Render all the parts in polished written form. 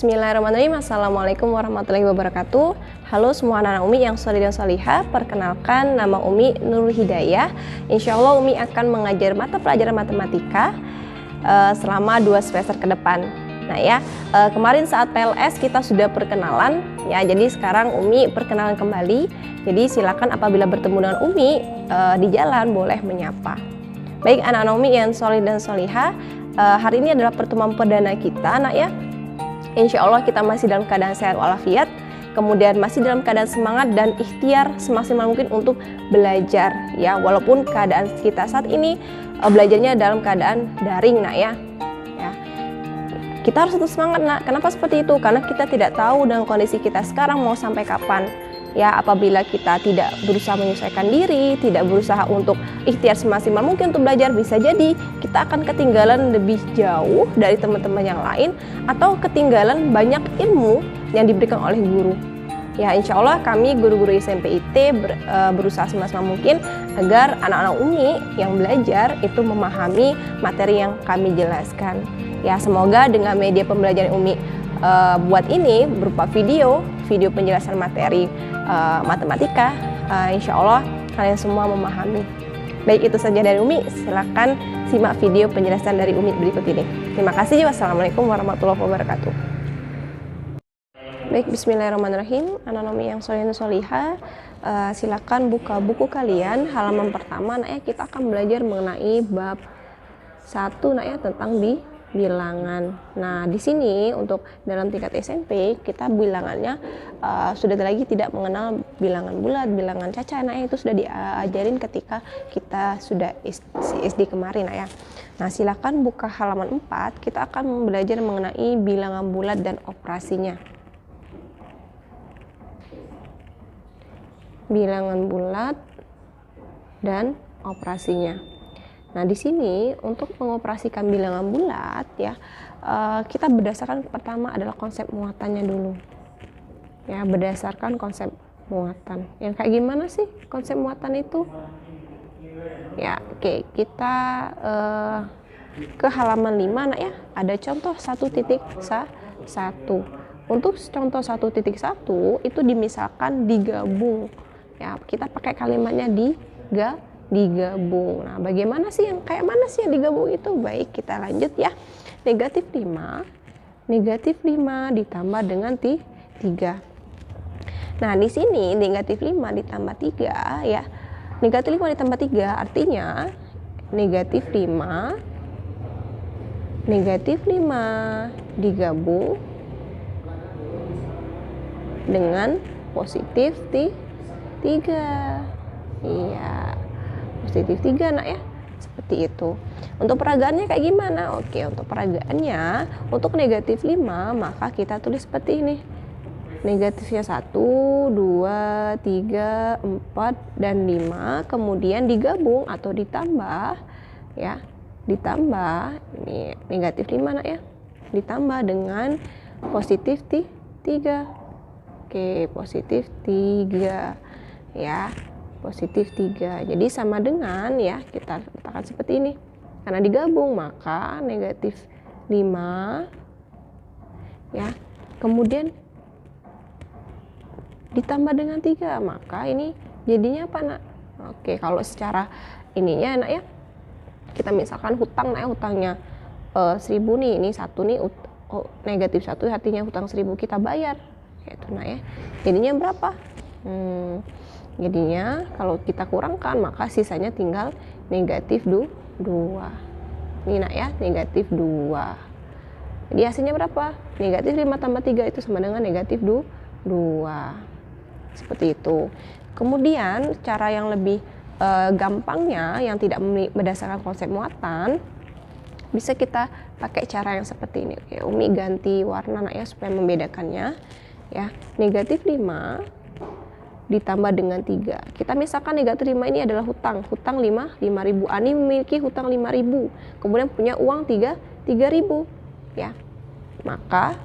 Bismillahirrahmanirrahim. Assalamualaikum warahmatullahi wabarakatuh. Halo semua anak-anak Umi yang sholih dan sholihah. Perkenalkan, nama Umi Nurul Hidayah. Insya Allah Umi akan mengajar mata pelajaran matematika selama 2 semester ke depan. Nah ya, kemarin saat PLS kita sudah perkenalan ya. Jadi sekarang Umi perkenalan kembali. Jadi silakan apabila bertemu dengan Umi di jalan boleh menyapa. Baik anak-anak Umi yang sholih dan sholihah, hari ini adalah pertemuan perdana kita, nak ya. Insya Allah kita masih dalam keadaan sehat walafiat, kemudian masih dalam keadaan semangat dan ikhtiar semaksimal mungkin untuk belajar ya, walaupun keadaan kita saat ini belajarnya dalam keadaan daring, nak ya. Kita harus tetap semangat, nak. Kenapa seperti itu? Karena kita tidak tahu dengan kondisi kita sekarang mau sampai kapan. Ya, apabila kita tidak berusaha menyesuaikan diri, tidak berusaha untuk ikhtiar semaksimal mungkin untuk belajar, bisa jadi kita akan ketinggalan lebih jauh dari teman-teman yang lain atau ketinggalan banyak ilmu yang diberikan oleh guru. Ya, insya Allah kami guru-guru SMP IT berusaha semaksimal mungkin agar anak-anak Umi yang belajar itu memahami materi yang kami jelaskan. Ya, semoga dengan media pembelajaran Umi buat ini berupa video penjelasan materi matematika, insya Allah kalian semua memahami. Baik, itu saja dari Umi. Silakan simak video penjelasan dari Umi berikut ini. Terima kasih. Wassalamualaikum warahmatullahi wabarakatuh. Baik, bismillahirrahmanirrahim. Anak-anak Umi yang sholih dan sholihah, silakan buka buku kalian halaman pertama. Nah ya, kita akan belajar mengenai bab 1, nah ya, tentang bilangan. Nah, di sini untuk dalam tingkat SMP kita bilangannya sudah lagi tidak mengenal bilangan bulat, bilangan caca. Nah, itu sudah diajarin ketika kita sudah SD kemarin, nah ya. Nah, silakan buka halaman 4. Kita akan belajar mengenai bilangan bulat dan operasinya. Bilangan bulat dan operasinya. Nah, di sini untuk mengoperasikan bilangan bulat ya, kita berdasarkan pertama adalah konsep muatannya dulu. Ya, berdasarkan konsep muatan. Yang kayak gimana sih konsep muatan itu? Ya, oke, kita ke halaman 5, nah ya, ada contoh 1.1. Untuk contoh 1.1 itu dimisalkan digabung. Ya, kita pakai kalimatnya digabung. Nah, bagaimana sih yang kayak mana sih yang digabung itu? Baik, kita lanjut ya. Negatif 5 ditambah dengan 3. Nah, di sini negatif 5 ditambah 3 ya. Negatif 5 ditambah 3 artinya negatif 5 digabung dengan positif 3. Iya. Positif 3, nak ya, seperti itu. Untuk peragaannya kayak gimana? Oke, untuk peragaannya, untuk negatif 5 maka kita tulis seperti ini. Negatifnya 1, 2, 3, 4, dan 5, kemudian digabung atau ditambah ya, ditambah ini negatif 5, nak ya, ditambah dengan positif 3. Oke, positif 3 ya, positif 3. Jadi sama dengan ya, kita letakkan seperti ini. Karena digabung maka negatif 5 ya, kemudian ditambah dengan 3, maka ini jadinya apa, nak? Oke, kalau secara ininya, nak ya, kita misalkan hutang, nak ya, hutangnya 1000 nih, ini 1 nih, negatif 1 artinya hutang 1000 kita bayar, yaitu, nak ya, jadinya berapa? Jadinya kalau kita kurangkan maka sisanya tinggal negatif 2. Ini, nak ya, negatif 2. Jadi hasilnya berapa? Negatif 5 tambah 3 itu sama dengan negatif 2. Seperti itu. Kemudian cara yang lebih gampangnya yang tidak berdasarkan konsep muatan, bisa kita pakai cara yang seperti ini. Oke, Umi ganti warna, nak ya, supaya membedakannya ya. Negatif 5 ditambah dengan 3. Kita misalkan negatif 5 ini adalah hutang 5.000. Ani memiliki hutang 5.000, kemudian punya uang 3.000 ya. Maka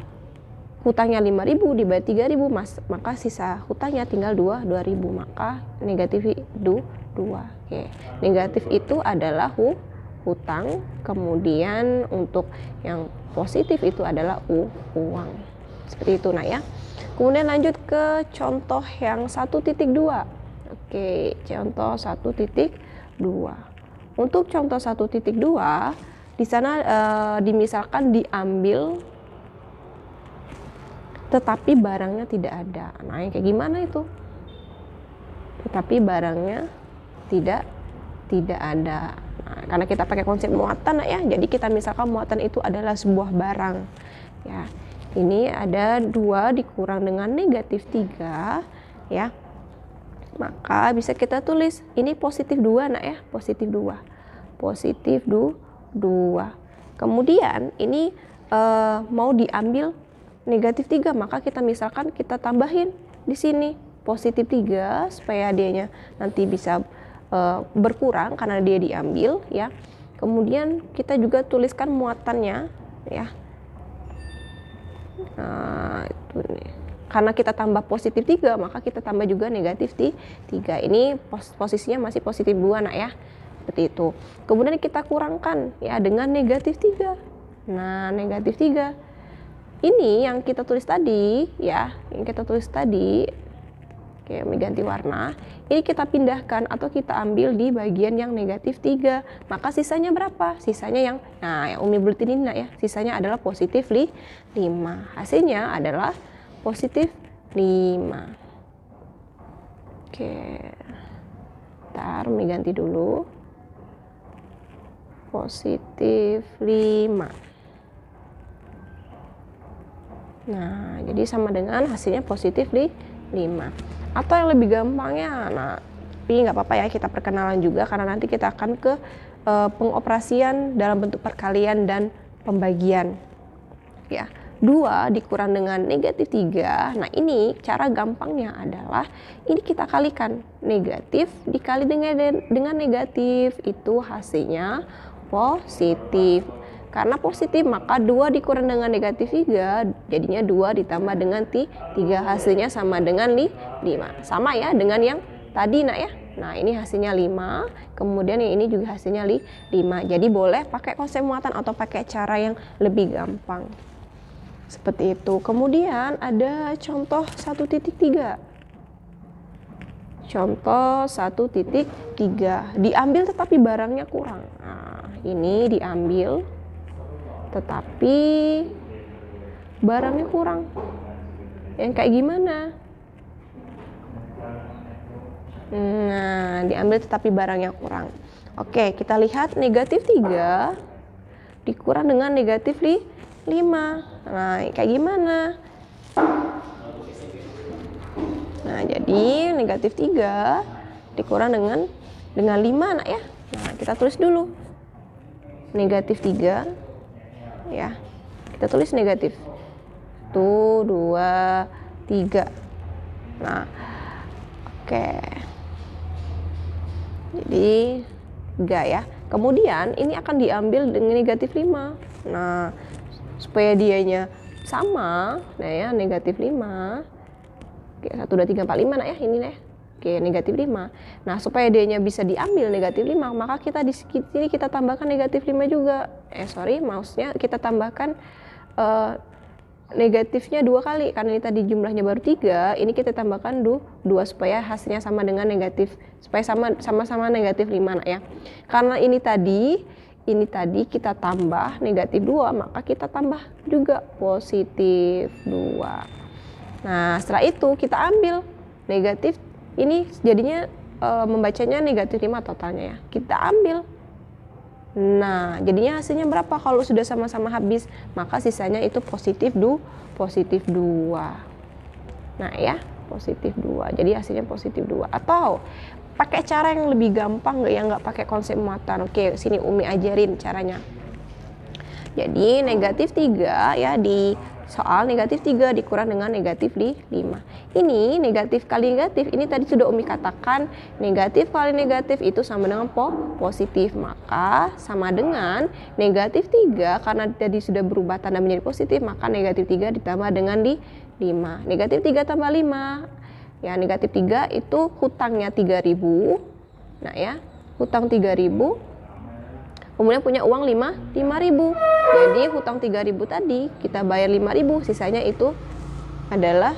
hutangnya 5.000 dibayar 3.000, maka sisa hutangnya tinggal 2.000, maka negatif 2. Oke. Negatif itu adalah hutang, kemudian untuk yang positif itu adalah uang. Seperti itu nak ya. Kemudian lanjut ke contoh yang 1.2. Oke, contoh 1.2. Untuk contoh 1.2 di sana dimisalkan diambil tetapi barangnya tidak ada. Nah, yang kayak gimana itu? Tetapi barangnya tidak ada. Nah, karena kita pakai konsep muatan ya, jadi kita misalkan muatan itu adalah sebuah barang. Ya, ini ada 2 dikurang dengan negatif 3 ya. Maka bisa kita tulis ini positif 2 nak ya, positif 2. Positif 2. Kemudian ini mau diambil negatif 3, maka kita misalkan kita tambahin di sini positif 3 supaya dianya nanti bisa berkurang karena dia diambil ya. Kemudian kita juga tuliskan muatannya ya. Nah, itu nih. Karena kita tambah positif 3, maka kita tambah juga negatif 3. Ini posisinya masih positif 2 nak ya. Seperti itu. Kemudian kita kurangkan ya dengan negatif 3. Nah, negatif 3. Ini yang kita tulis tadi ya, yang kita tulis tadi. Oke, ganti warna. Ini kita pindahkan atau kita ambil di bagian yang negatif 3. Maka sisanya berapa? Sisanya yang Umi buletin ini ya. Sisanya adalah positif 5. Hasilnya adalah positif 5. Oke. Ntar Umi ganti dulu. Positif 5. Nah, jadi sama dengan hasilnya positif 5. Atau yang lebih gampangnya, nah, tapi nggak apa-apa ya, kita perkenalan juga karena nanti kita akan ke pengoperasian dalam bentuk perkalian dan pembagian. Ya, 2 dikurang dengan negatif 3. Nah, ini cara gampangnya adalah ini kita kalikan. Negatif dikali dengan negatif, itu hasilnya positif. Karena positif maka 2 dikurang dengan negatif 3 jadinya 2 ditambah dengan 3, hasilnya sama dengan 5. Sama ya dengan yang tadi nak ya. Nah, ini hasilnya 5, kemudian yang ini juga hasilnya 5. Jadi boleh pakai konsep muatan atau pakai cara yang lebih gampang. Seperti itu. Kemudian ada contoh 1.3. Contoh 1.3. Diambil tetapi barangnya kurang. Nah, ini diambil tetapi barangnya kurang. Yang kayak gimana? Nah, diambil tetapi barangnya kurang. Oke, kita lihat negatif 3 dikurang dengan negatif 5. Nah, kayak gimana? Nah, jadi negatif 3 dikurang dengan 5 nak ya. Nah, kita tulis dulu. Negatif 3 ya, kita tulis negatif 1, 2, 3. Nah, oke, jadi 3 ya. Kemudian ini akan diambil dengan negatif 5. Nah, supaya dianya sama, nah ya, negatif 5. Oke, 1, 2, 3, 4, 5 nah ya, ini nih. Oke, negatif 5. Nah, supaya dianya bisa diambil negatif 5, maka kita di sini kita tambahkan negatif 5 juga. Mouse-nya kita tambahkan negatifnya 2 kali. Karena ini tadi jumlahnya baru 3, ini kita tambahkan 2 supaya hasilnya sama dengan negatif. Supaya sama-sama negatif 5 nah ya. Karena ini tadi kita tambah negatif 2, maka kita tambah juga positif 2. Nah, setelah itu kita ambil negatif. Ini jadinya membacanya negatif 5 totalnya ya. Kita ambil. Nah, jadinya hasilnya berapa kalau sudah sama-sama habis? Maka sisanya itu positif 2. Nah ya, positif 2. Jadi hasilnya positif 2. Atau pakai cara yang lebih gampang yang nggak pakai konsep muatan. Oke, sini Umi ajarin caranya. Jadi negatif 3 ya, di soal negatif 3 dikurang dengan negatif 5. Ini negatif kali negatif, ini tadi sudah Umi katakan negatif kali negatif itu sama dengan positif. Maka sama dengan negatif 3, karena tadi sudah berubah tanda menjadi positif, maka negatif 3 ditambah dengan 5. Negatif 3 tambah 5. Ya, negatif 3 itu hutangnya 3.000. Nah ya, hutang 3.000. Kemudian punya uang 5.000. Jadi hutang 3.000 tadi kita bayar 5.000, sisanya itu adalah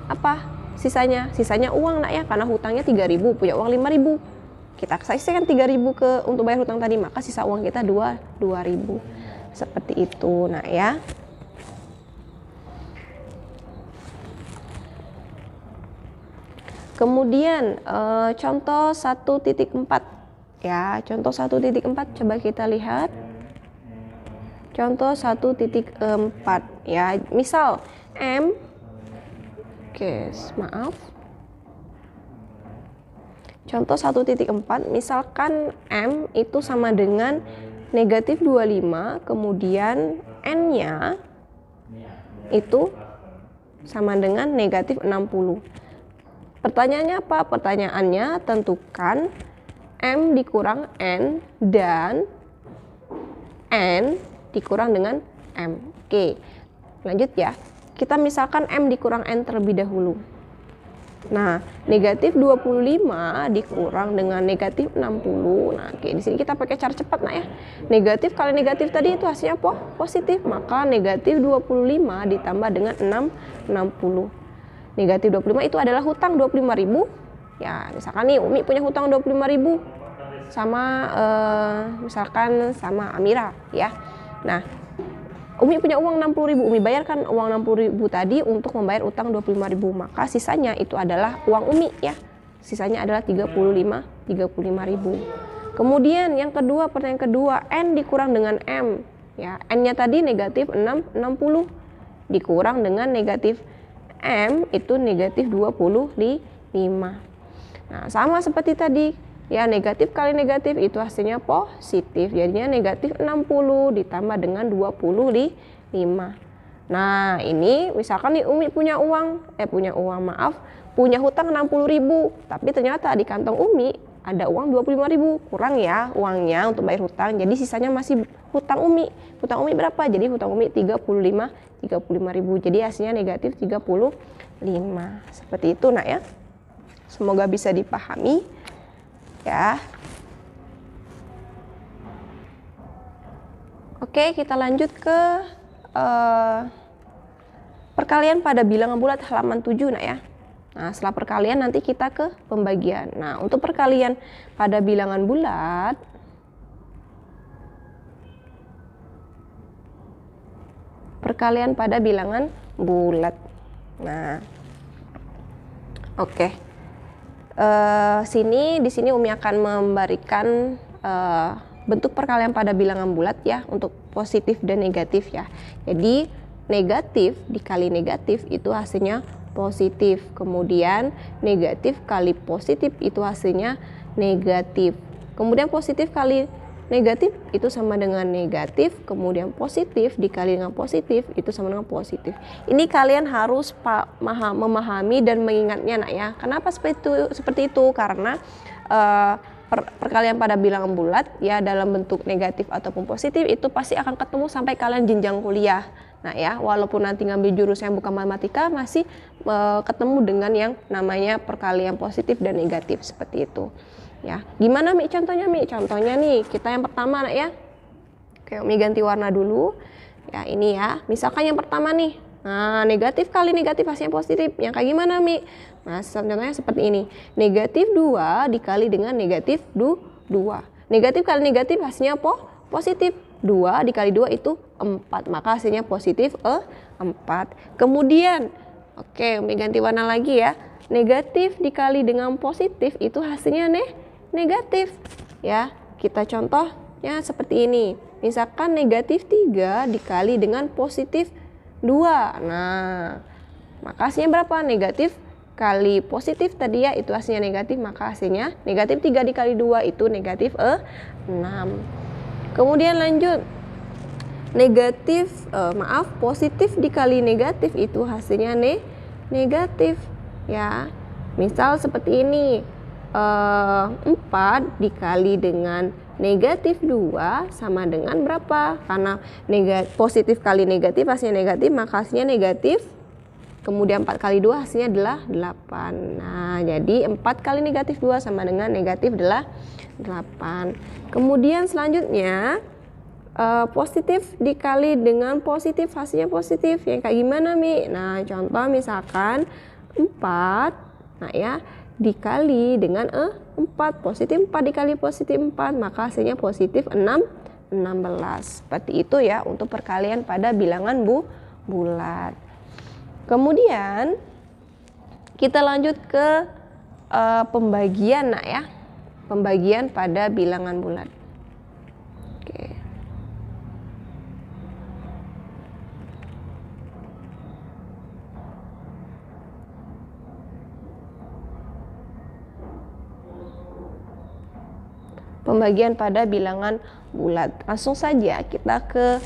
apa? Sisanya uang nak ya, karena hutangnya 3.000, punya uang 5.000. Kita sisihkan 3.000 untuk bayar hutang tadi, maka sisa uang kita 2.000. Seperti itu nak ya. Kemudian contoh 1.4 ya, contoh 1.4 coba kita lihat. Contoh 1.4 ya, misal M, maaf. Contoh 1.4, misalkan M itu sama dengan negatif 25, kemudian N-nya itu sama dengan negatif 60. Pertanyaannya apa? Pertanyaannya tentukan M dikurang N dan N dikurang dengan M. Oke, lanjut ya. Kita misalkan M dikurang N terlebih dahulu. Nah, negatif 25 dikurang dengan negatif 60. Nah, oke, di sini kita pakai cara cepat nak ya. Negatif kali negatif tadi itu hasilnya positif, maka negatif 25 ditambah dengan 60. Negatif 25 itu adalah hutang 25.000. Ya, misalkan nih Umi punya hutang 25.000 sama misalkan sama Amira ya. Nah, Umi punya uang 60.000, Umi bayarkan uang 60.000 tadi untuk membayar utang 25.000, maka sisanya itu adalah uang Umi ya. Sisanya adalah 35.000. Kemudian yang kedua, pertanyaan kedua, N dikurang dengan M ya. N-nya tadi negatif 60 dikurang dengan negatif M itu negatif 25. Nah, sama seperti tadi ya, negatif kali negatif itu hasilnya positif, jadinya negatif 60 ditambah dengan 25. Nah, ini misalkan nih Umi punya hutang 60.000, tapi ternyata di kantong Umi ada uang 25.000, kurang ya uangnya untuk bayar hutang, jadi sisanya masih hutang Umi. Hutang Umi berapa? Jadi hutang Umi 35.000, jadi hasilnya negatif 35. Seperti itu nak ya. Semoga bisa dipahami ya. Oke, kita lanjut ke perkalian pada bilangan bulat halaman 7 nak ya. Nah, setelah perkalian nanti kita ke pembagian. Nah, untuk perkalian pada bilangan bulat, Nah, oke. Di sini Umi akan memberikan bentuk perkalian pada bilangan bulat ya, untuk positif dan negatif ya. Jadi negatif dikali negatif itu hasilnya positif. Kemudian negatif kali positif itu hasilnya negatif. Kemudian positif kali negatif itu sama dengan negatif, kemudian positif dikali dengan positif itu sama dengan positif. Ini kalian harus memahami dan mengingatnya nak ya. Kenapa seperti itu? Karena perkalian pada bilangan bulat ya dalam bentuk negatif ataupun positif itu pasti akan ketemu sampai kalian jenjang kuliah. Nah ya, walaupun nanti ngambil jurusan yang bukan matematika masih ketemu dengan yang namanya perkalian positif dan negatif seperti itu. Ya, gimana Mi contohnya Mi? Contohnya nih, kita yang pertama nak ya. Oke, Umi ganti warna dulu. Ya, ini ya. Misalkan yang pertama nih. Nah, negatif kali negatif hasilnya positif. Yang kayak gimana Mi? Nah, contohnya seperti ini. Negatif 2 dikali dengan negatif 2. Negatif kali negatif hasilnya positif. 2 dikali 2 itu 4. Maka hasilnya positif 4. Kemudian, oke, Umi ganti warna lagi ya. Negatif dikali dengan positif itu hasilnya negatif ya. Kita contohnya seperti ini. Misalkan negatif 3 dikali dengan positif 2. Nah, maka hasilnya berapa? Negatif kali positif tadi ya, itu hasilnya negatif, maka hasilnya negatif 3 dikali 2 itu negatif 6. Kemudian lanjut. Positif dikali negatif itu hasilnya negatif ya. Misal seperti ini. 4 dikali dengan negatif 2 sama dengan berapa? Karena positif kali negatif hasilnya negatif, maka hasilnya negatif. Kemudian 4 kali 2 hasilnya adalah 8. Nah, jadi 4 kali negatif 2 sama dengan negatif adalah 8. Kemudian selanjutnya positif dikali dengan positif, hasilnya positif. Yang kayak gimana, Mi? Nah, contoh misalkan 4, nah ya, dikali dengan 4. Positif 4 dikali positif 4, maka hasilnya positif 16. Seperti itu ya untuk perkalian pada bilangan bulat. Kemudian kita lanjut ke pembagian, nak ya. Pembagian pada bilangan bulat. Oke. Pembagian pada bilangan bulat. Langsung saja kita ke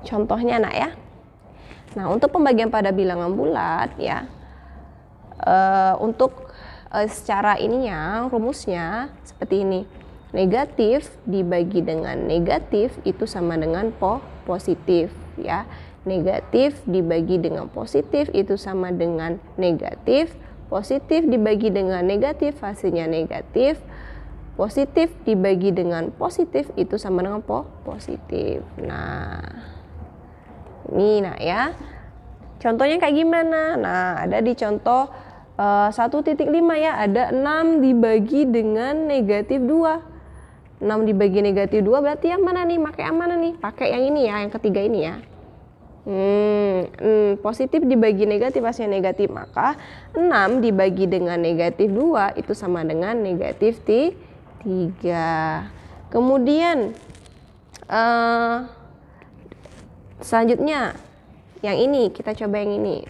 contohnya, nak ya. Nah, untuk pembagian pada bilangan bulat ya, untuk secara ininya, rumusnya seperti ini. Negatif dibagi dengan negatif itu sama dengan positif ya. Negatif dibagi dengan positif itu sama dengan negatif. Positif dibagi dengan negatif hasilnya negatif. Positif dibagi dengan positif itu sama dengan positif. Nah, ini nak ya. Contohnya kayak gimana? Nah, ada di contoh 1.5 ya, ada 6 dibagi dengan negatif 2. 6 dibagi negatif 2 berarti yang mana nih? Pakai yang mana nih? Pakai yang ini ya, yang ketiga ini ya. Positif dibagi negatif hasilnya negatif, maka 6 dibagi dengan negatif 2 itu sama dengan negatif 3. Kemudian selanjutnya yang ini, kita coba yang ini.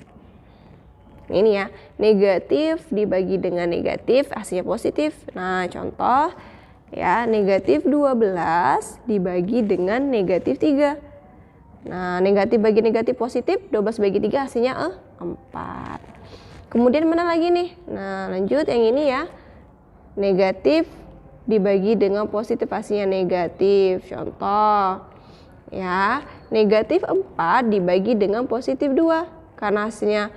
Ini ya, negatif dibagi dengan negatif hasilnya positif. Nah, contoh ya, negatif 12 dibagi dengan negatif 3. Nah, negatif bagi negatif positif, 12 bagi 3 hasilnya 4. Kemudian mana lagi nih? Nah, lanjut yang ini ya. Negatif dibagi dengan positif hasilnya negatif. Contoh ya, negatif 4 dibagi dengan positif 2. Karena hasilnya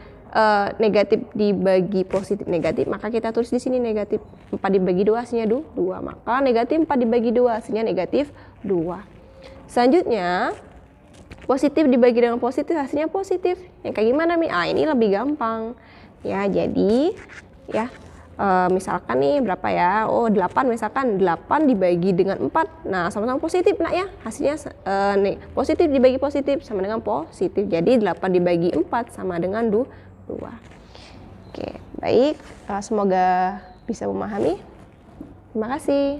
negatif dibagi positif negatif, maka kita tulis di sini negatif 4 dibagi 2 hasilnya 2. Maka negatif 4 dibagi 2 hasilnya negatif 2. Selanjutnya, positif dibagi dengan positif hasilnya positif. Yang kayak gimana, Mi? Ini lebih gampang. Ya, jadi ya misalkan nih berapa ya? 8 misalkan. 8 dibagi dengan 4. Nah, sama-sama positif, nak ya. Hasilnya positif dibagi positif sama dengan positif. Jadi 8 dibagi 4 sama dengan 2. Oke, baik. Semoga bisa memahami. Terima kasih.